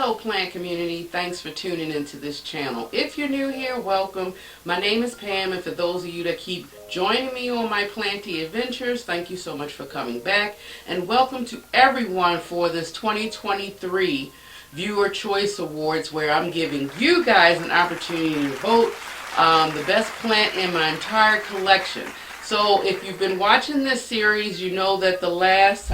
Hello plant community, thanks for tuning into this channel. If you're new here, welcome. My name is Pam, and for those of you that keep joining me on my planty adventures, thank you so much for coming back. And welcome to everyone for this 2023 Viewer Choice Awards, where I'm giving you guys an opportunity to vote the best plant in my entire collection. So if you've been watching this series, you know that the last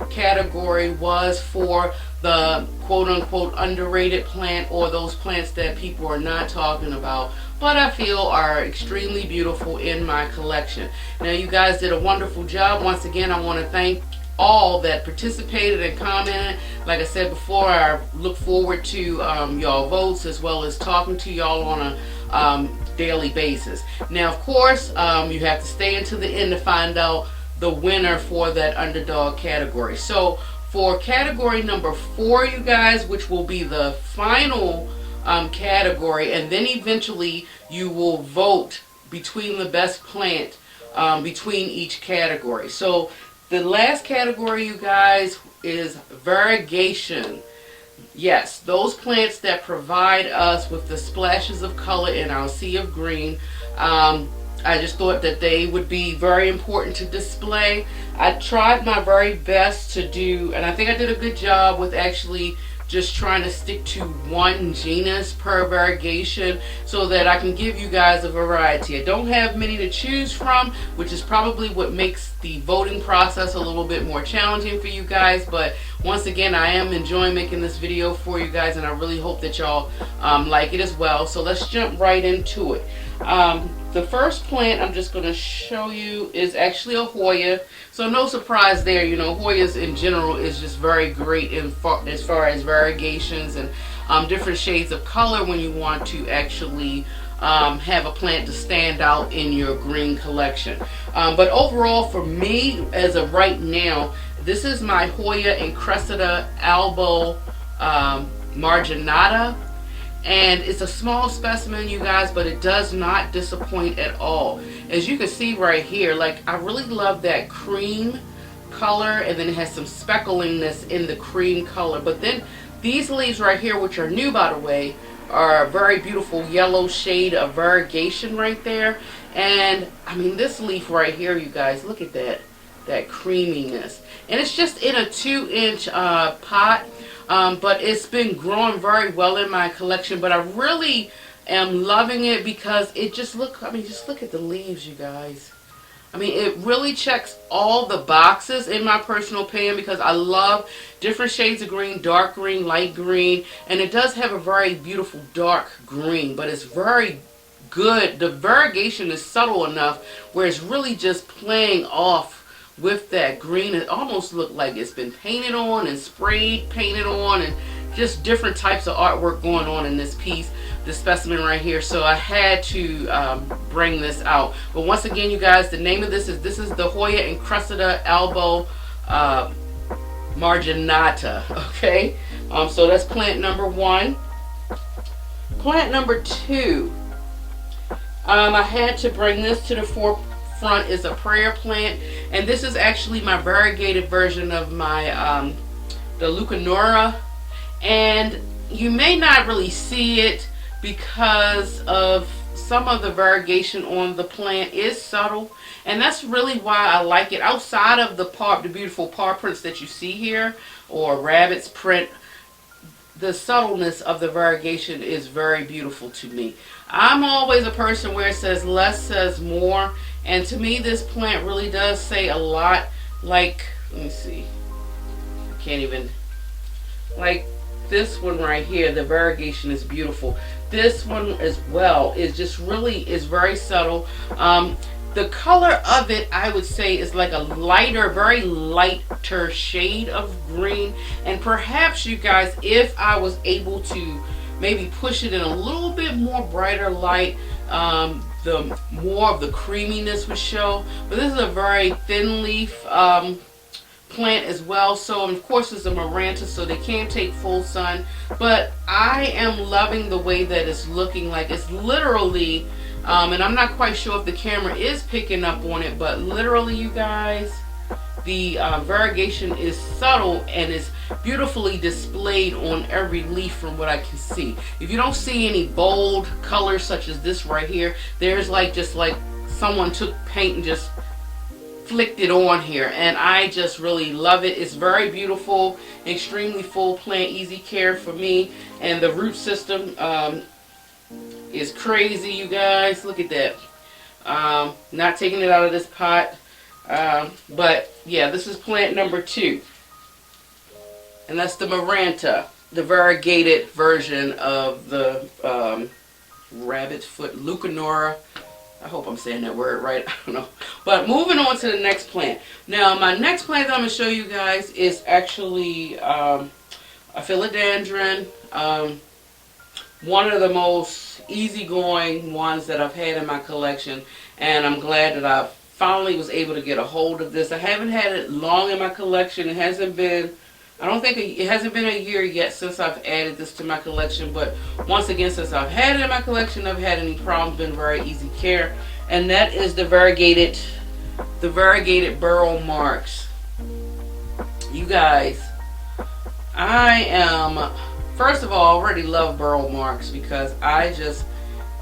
category was for the quote-unquote underrated plant, or those plants that people are not talking about, but I feel are extremely beautiful in my collection. Now, you guys did a wonderful job. Once again, I want to thank all that participated and commented. Like I said before, I look forward to y'all votes, as well as talking to y'all on a daily basis. Now, of course, you have to stay until the end to find out the winner for that underdog category. So for category number 4, you guys, which will be the final category, and then eventually you will vote between the best plant between each category. So the last category, you guys, is variegation. Yes, those plants that provide us with the splashes of color in our sea of green. I just thought that they would be very important to display. I tried my very best to do, and I think I did a good job with actually just trying to stick to one genus per variegation so that I can give you guys a variety. I don't have many to choose from, which is probably what makes the voting process a little bit more challenging for you guys. But once again, I am enjoying making this video for you guys, and I really hope that y'all like it as well. So let's jump right into it. The first plant I'm just going to show you is actually a Hoya. So no surprise there, you know, Hoyas in general is just very great as far as variegations and different shades of color when you want to actually have a plant to stand out in your green collection. But overall, for me, as of right now, this is my Hoya Encrestata Albo Marginata. And it's a small specimen, you guys, but it does not disappoint at all. As you can see right here, like, I really love that cream color, and then it has some speckliness in the cream color. But then these leaves right here, which are new, by the way, are a very beautiful yellow shade of variegation right there. And I mean, this leaf right here, you guys, look at that creaminess. And it's just in a 2-inch pot. But it's been growing very well in my collection, but I really am loving it because it just just look at the leaves, you guys. I mean, it really checks all the boxes in my personal opinion, because I love different shades of green, dark green, light green, and it does have a very beautiful dark green, but it's very good. The variegation is subtle enough where it's really just playing off with that green. It almost looked like it's been painted on and sprayed, painted on, and just different types of artwork going on in this piece, this specimen right here. So I had to bring this out. But once again, you guys, the name of this is the Hoya Encrestata Albo Marginata. Okay, so that's plant number 1. Plant number 2, I had to bring this to the forefront, is a prayer plant, and this is actually my variegated version of my the Leucanora. And you may not really see it because of some of the variegation on the plant is subtle, and that's really why I like it. Outside of the beautiful paw prints that you see here, or rabbit's print, the subtleness of the variegation is very beautiful to me. I'm always a person where it says less says more, and to me this plant really does say a lot. Like, let me see, I can't even, like this one right here, the variegation is beautiful. This one as well is just really is very subtle. The color of it, I would say, is like a lighter, very lighter shade of green. And perhaps, you guys, if I was able to maybe push it in a little bit more brighter light, the more of the creaminess would show. But this is a very thin leaf plant as well. So of course it's a Maranta, so they can't take full sun. But I am loving the way that it's looking. Like, it's literally and I'm not quite sure if the camera is picking up on it, but literally, you guys, the variegation is subtle and is beautifully displayed on every leaf from what I can see. If you don't see any bold colors such as this right here, there's like just like someone took paint and just flicked it on here, and I just really love it. It's very beautiful, extremely full plant, easy care for me, and the root system is crazy, you guys. Look at that. Not taking it out of this pot, but yeah, this is plant number 2, and that's the Maranta, the variegated version of the rabbit's foot Leucanora. I hope I'm saying that word right. I don't know. But moving on to the next plant. Now, my next plant that I'm going to show you guys is actually a philodendron. One of the most easygoing ones that I've had in my collection. And I'm glad that I finally was able to get a hold of this. I haven't had it long in my collection. It hasn't been... I don't think it hasn't been a year yet since I've added this to my collection, but once again, since I've had it in my collection, I've had any problems, been very easy care, and that is the variegated burl marks. You guys, I am, first of all, I already love burl marks because I just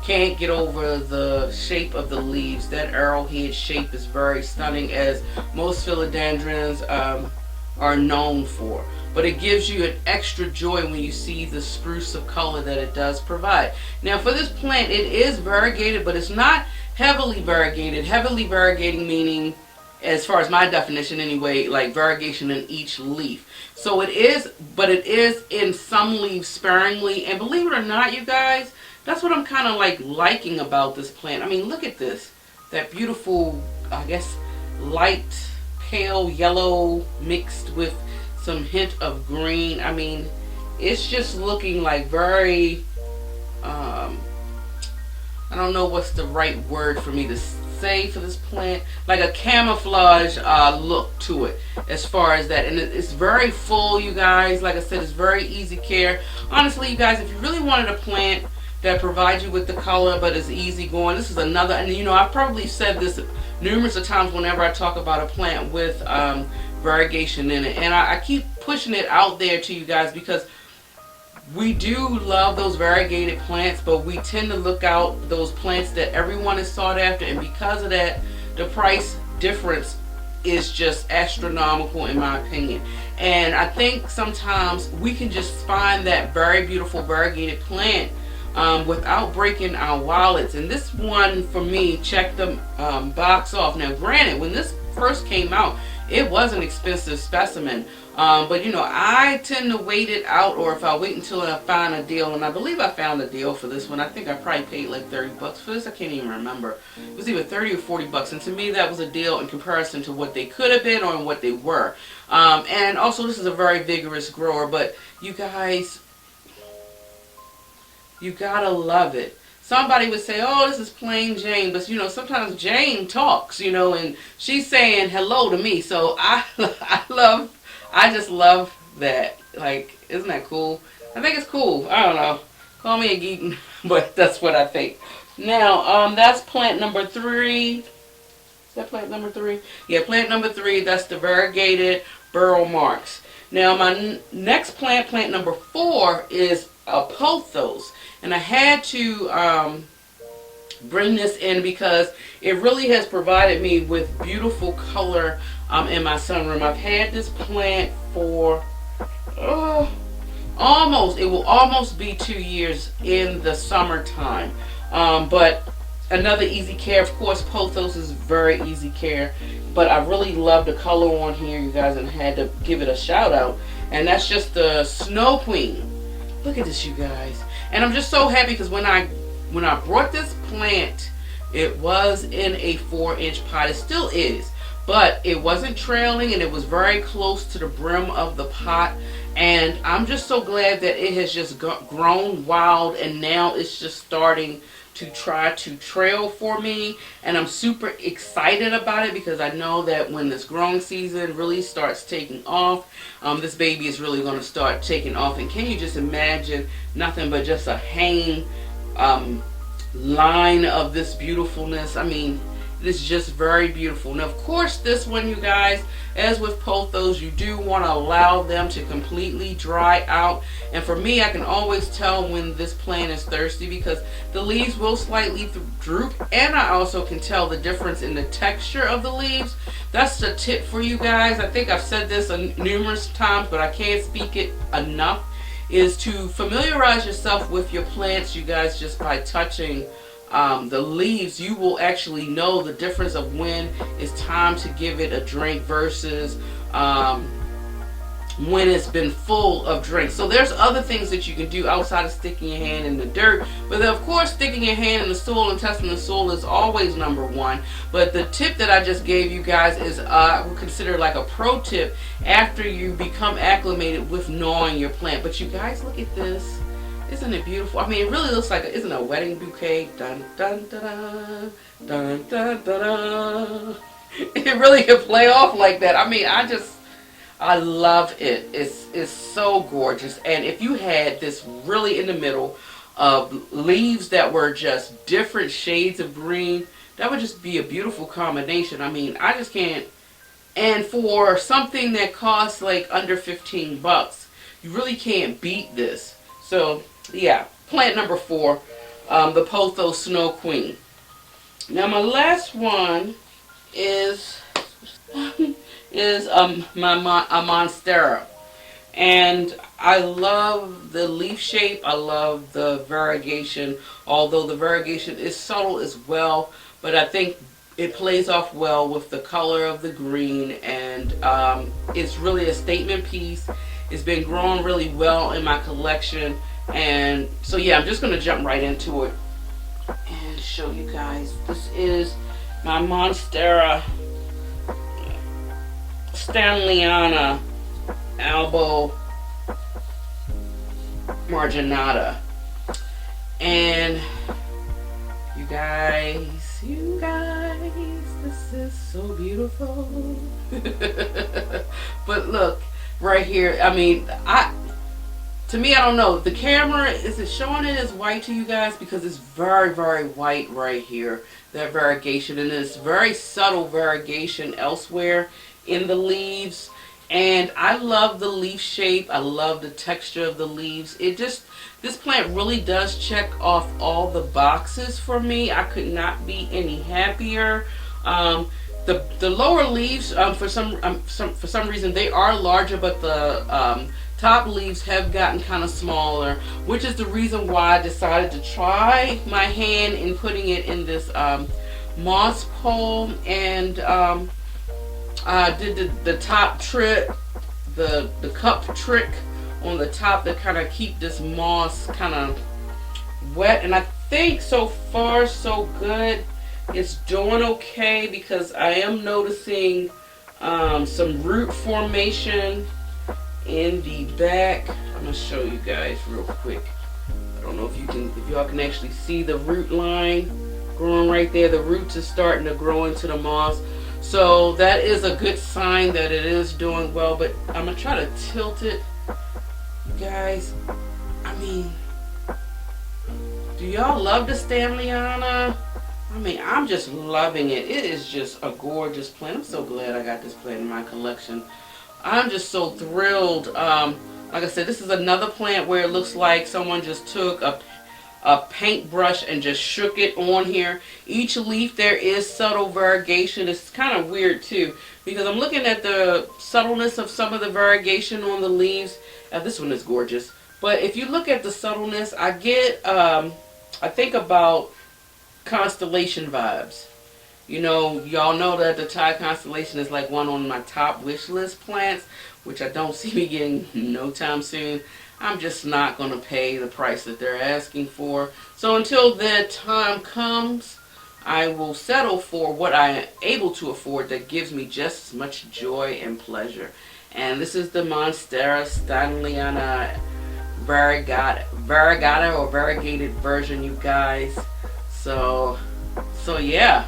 can't get over the shape of the leaves. That arrowhead shape is very stunning, as most philodendrons are known for, but it gives you an extra joy when you see the spruce of color that it does provide. Now, for this plant, it is variegated, but it's not heavily variegated. Heavily variegating meaning, as far as my definition anyway, like variegation in each leaf. So it is, but it is in some leaves sparingly, and believe it or not, you guys, that's what I'm kind of like liking about this plant. I mean, look at this, that beautiful, I guess, light pale yellow mixed with some hint of green. I mean, it's just looking like very I don't know what's the right word for me to say for this plant, like a camouflage look to it as far as that. And it's very full, you guys. Like I said, it's very easy care. Honestly, you guys, if you really wanted a plant that provides you with the color but is easy going, this is another. And you know, I've probably said this numerous of times whenever I talk about a plant with variegation in it, and I keep pushing it out there to you guys because we do love those variegated plants, but we tend to look out those plants that everyone is sought after, and because of that, the price difference is just astronomical in my opinion. And I think sometimes we can just find that very beautiful variegated plant without breaking our wallets, and this one for me checked the box off. Now granted, when this first came out, it was an expensive specimen, but you know, I tend to wait it out, or if I wait until I find a deal, and I believe I found a deal for this one. I think I probably paid like 30 bucks for this. I can't even remember. It was either 30 or 40 bucks, and to me that was a deal in comparison to what they could have been or what they were. And also, this is a very vigorous grower, but you guys, you gotta love it. Somebody would say, oh, this is plain Jane, but you know, sometimes Jane talks, you know, and she's saying hello to me. So I just love that. Like, isn't that cool? I think it's cool. I don't know. Call me a geek, but that's what I think. Now, that's plant number 3. Is that plant number 3? Yeah, plant number 3, that's the variegated burl marks. Now, my next plant, plant number 4, is a pothos. And I had to bring this in because it really has provided me with beautiful color in my sunroom. I've had this plant for it will almost be 2 years in the summertime. But another easy care, of course, pothos is very easy care. But I really love the color on here, you guys, and I had to give it a shout out. And that's just the Snow Queen. Look at this, you guys. And I'm just so happy because when I brought this plant, it was in a 4-inch pot. It still is, but it wasn't trailing, and it was very close to the brim of the pot. And I'm just so glad that it has just grown wild, and now it's just starting to try to trail for me, and I'm super excited about it because I know that when this growing season really starts taking off, this baby is really going to start taking off. And can you just imagine nothing but just a hanging line of this beautifulness? I mean, It is just very beautiful. Now, of course, this one, you guys, as with pothos, you do want to allow them to completely dry out. And for me, I can always tell when this plant is thirsty because the leaves will slightly droop, and I also can tell the difference in the texture of the leaves. That's the tip for you guys. I think I've said this numerous times, but I can't speak it enough, is to familiarize yourself with your plants, you guys, just by touching the leaves. You will actually know the difference of when it's time to give it a drink versus when it's been full of drinks. So there's other things that you can do outside of sticking your hand in the dirt, but of course sticking your hand in the soil and testing the soil is always number one. But the tip that I just gave you guys is I would consider like a pro tip after you become acclimated with gnawing your plant. But you guys, look at this. Isn't it beautiful? I mean, it really looks like isn't a wedding bouquet. Dun dun da da dun dun da da. It really can play off like that. I mean, I love it. It's so gorgeous. And if you had this really in the middle of leaves that were just different shades of green, that would just be a beautiful combination. I mean, I just can't. And for something that costs like under 15 bucks, you really can't beat this. So yeah, plant number 4, the Pothos Snow Queen. Now my last one is my Monstera, and I love the leaf shape. I love the variegation, although the variegation is subtle as well, but I think it plays off well with the color of the green, and it's really a statement piece. It's been growing really well in my collection, and so yeah, I'm just going to jump right into it and show you guys. This is my Monstera Stanleyana Albo Marginata, and you guys, this is so beautiful. But look right here. I mean, to me, I don't know. The camera, is it showing it as white to you guys? Because it's very, very white right here, that variegation. And it's very subtle variegation elsewhere in the leaves. And I love the leaf shape. I love the texture of the leaves. This plant really does check off all the boxes for me. I could not be any happier. The lower leaves, for some reason, they are larger, but the top leaves have gotten kind of smaller, which is the reason why I decided to try my hand in putting it in this moss pole, and did the top trick, the cup trick on the top to kind of keep this moss kind of wet, and I think so far so good. It's doing okay because I am noticing some root formation in the back. I'm gonna show you guys real quick. I don't know if y'all can actually see the root line growing right there. The roots are starting to grow into the moss, so that is a good sign that it is doing well. But I'm gonna try to tilt it, you guys. I mean, do y'all love the Stanleyana? I mean, I'm just loving it. It is just a gorgeous plant. I'm so glad I got this plant in my collection. I'm just so thrilled. Like I said, this is another plant where it looks like someone just took a paintbrush and just shook it on here. Each leaf there is subtle variegation. It's kind of weird too, because I'm looking at the subtleness of some of the variegation on the leaves. This one is gorgeous. But if you look at the subtleness, I get, I think about constellation vibes. You know, y'all know that the Thai constellation is like one on my top wish list plants, which I don't see me getting no time soon. I'm just not going to pay the price that they're asking for. So until that time comes, I will settle for what I am able to afford that gives me just as much joy and pleasure. And this is the Monstera Stanleyana variegata or variegated version, you guys. So yeah.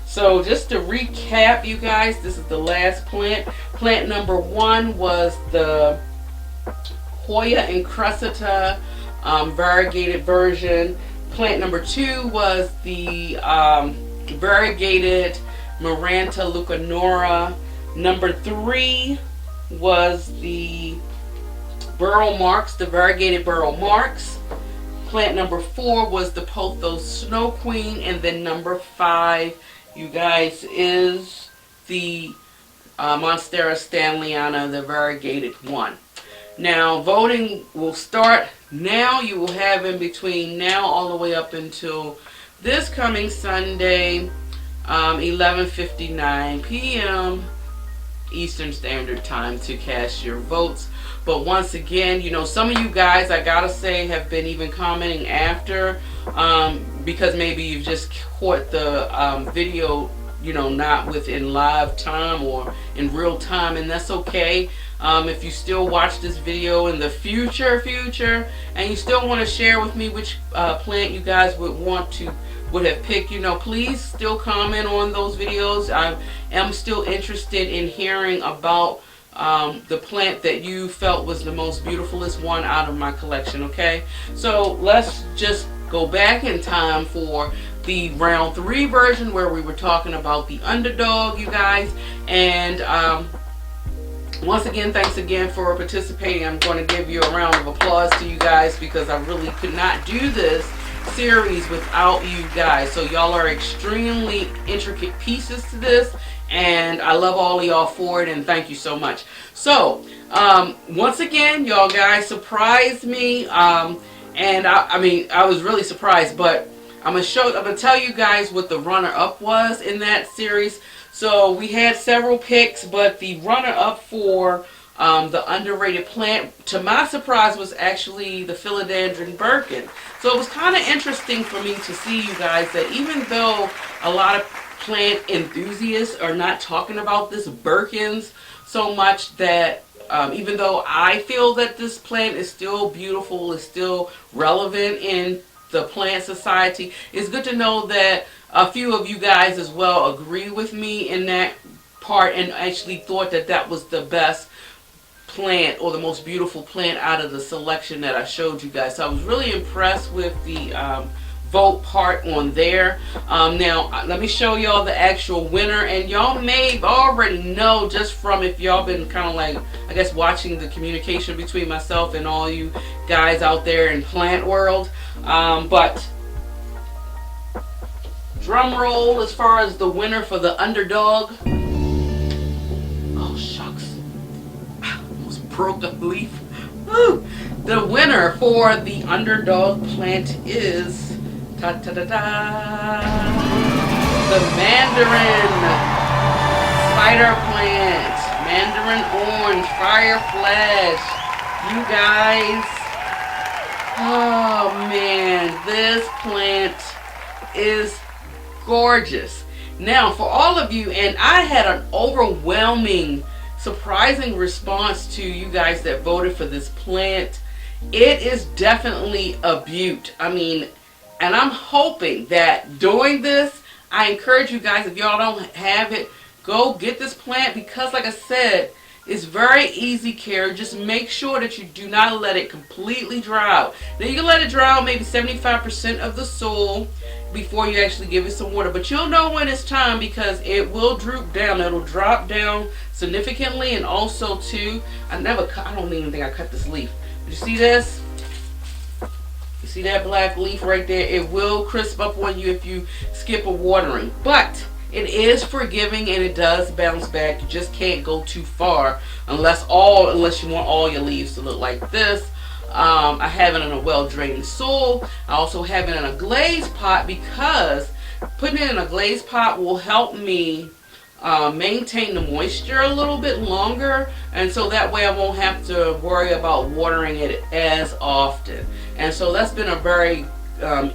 So just to recap, you guys, this is the last plant. Plant number 1 was the Hoya incrustata variegated version. Plant number 2 was the variegated Maranta leucanora. Number 3 was the Burl Marx, the variegated Burl Marx. Plant number 4 was the Pothos Snow Queen, and then number 5, you guys, is the Monstera Stanleyana, the variegated one. Now, voting will start now. You will have in between now all the way up until this coming Sunday, 11:59 p.m. Eastern Standard Time to cast your votes. But once again, you know, some of you guys, I gotta say, have been even commenting after, because maybe you've just caught the video, you know, not within live time or in real time, and that's okay. If you still watch this video in the future, and you still want to share with me which plant you guys would have picked, you know, please still comment on those videos. I am still interested in hearing about the plant that you felt was the most beautifulest one out of my collection. Okay, so let's just go back in time for the round 3 version where we were talking about the underdog, you guys. And once again, thanks again for participating. I'm going to give you a round of applause to you guys, because I really could not do this series without you guys. So y'all are extremely intricate pieces to this, and I love all of y'all for it, and thank you so much. So once again, y'all guys surprised me, and I mean, I was really surprised, but I'm gonna tell you guys what the runner-up was in that series. So we had several picks, but the runner-up for the underrated plant, to my surprise, was actually the Philodendron Birkin. So it was kind of interesting for me to see, you guys, that even though a lot of plant enthusiasts are not talking about this Birkins so much, that even though I feel that this plant is still beautiful, is still relevant in the plant society, it's good to know that a few of you guys as well agree with me in that part, and actually thought that that was the best plant or the most beautiful plant out of the selection that I showed you guys. So I was really impressed with the vote part on there. Now let me show y'all the actual winner, and y'all may already know just from, if y'all been kind of like, I guess, watching the communication between myself and all you guys out there in plant world. But drum roll as far as the winner for the underdog. Oh shucks, almost broke a leaf. Woo! The winner for the underdog plant is the Mandarin Spider Plant, Mandarin Orange, Fire Flash. You guys, oh man, this plant is gorgeous. Now, for all of you, and I had an overwhelming, surprising response to you guys that voted for this plant. It is definitely a beaut. I mean, and I'm hoping that doing this, I encourage you guys, if y'all don't have it, go get this plant, because like I said, it's very easy care. Just make sure that you do not let it completely dry out. Now you can let it dry out maybe 75% of the soil before you actually give it some water, but you'll know when it's time, because it will droop down. It'll drop down significantly. And also too, I don't even think I cut this leaf. Did you see this? You see that black leaf right there? It will crisp up on you if you skip a watering, but it is forgiving and it does bounce back. You just can't go too far unless you want all your leaves to look like this. I have it in a well-drained soil. I also have it in a glazed pot, because putting it in a glazed pot will help me maintain the moisture a little bit longer, and so that way I won't have to worry about watering it as often. And so that's been a very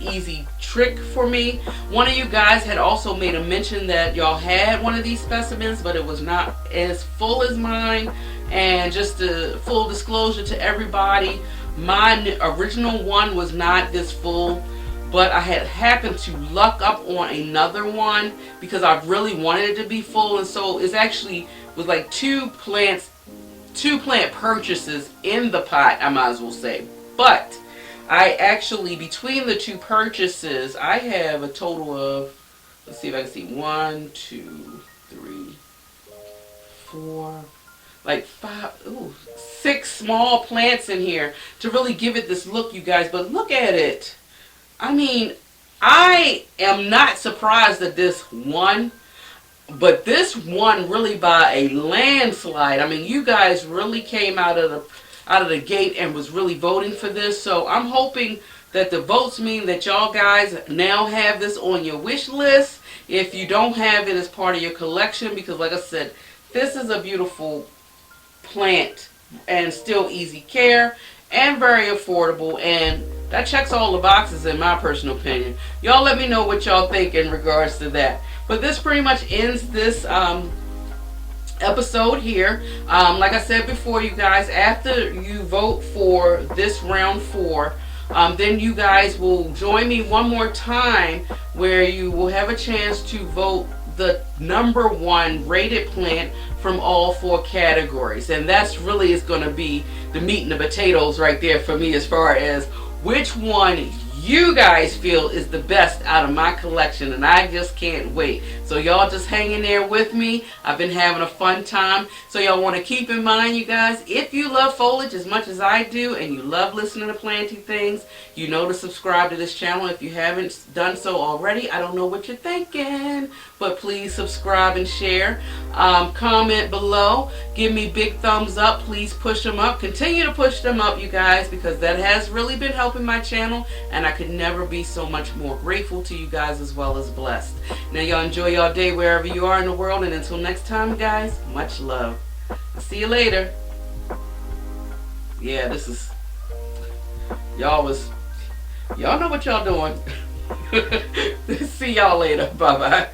easy trick for me. One of you guys had also made a mention that y'all had one of these specimens, but it was not as full as mine. And just a full disclosure to everybody, my original one was not this full, but I had happened to luck up on another one because I really wanted it to be full. And so it's actually was like two plant purchases in the pot, I might as well say. But I actually, between the two purchases, I have a total of let's see if I can see, 1, 2, 3, 4, like 5, ooh, 6 small plants in here to really give it this look, you guys. But look at it. I mean, I am not surprised at this one, but this one really by a landslide. I mean, you guys really came out of the gate and was really voting for this. So I'm hoping that the votes mean that y'all guys now have this on your wish list. If you don't have it as part of your collection, because like I said, this is a beautiful plant and still easy care and very affordable, and that checks all the boxes in my personal opinion. Y'all let me know what y'all think in regards to that. But this pretty much ends this episode here. Like I said before, you guys, after you vote for this round 4, then you guys will join me one more time where you will have a chance to vote the number 1 rated plant from all 4 categories. And that's really is going to be the meat and the potatoes right there for me, as far as which one you guys feel is the best out of my collection, and I just can't wait. So y'all just hang in there with me. I've been having a fun time. So y'all want to keep in mind, you guys, if you love foliage as much as I do and you love listening to planty things, you know to subscribe to this channel. If you haven't done so already, I don't know what you're thinking, but please subscribe and share. Comment below. Give me big thumbs up. Please push them up. Continue to push them up, you guys, because that has really been helping my channel, and I could never be so much more grateful to you guys as well as blessed. Now y'all enjoy your day wherever you are in the world, and until next time, guys, much love. I'll see you later. Yeah, this is, y'all know what y'all doing. See y'all later. Bye bye.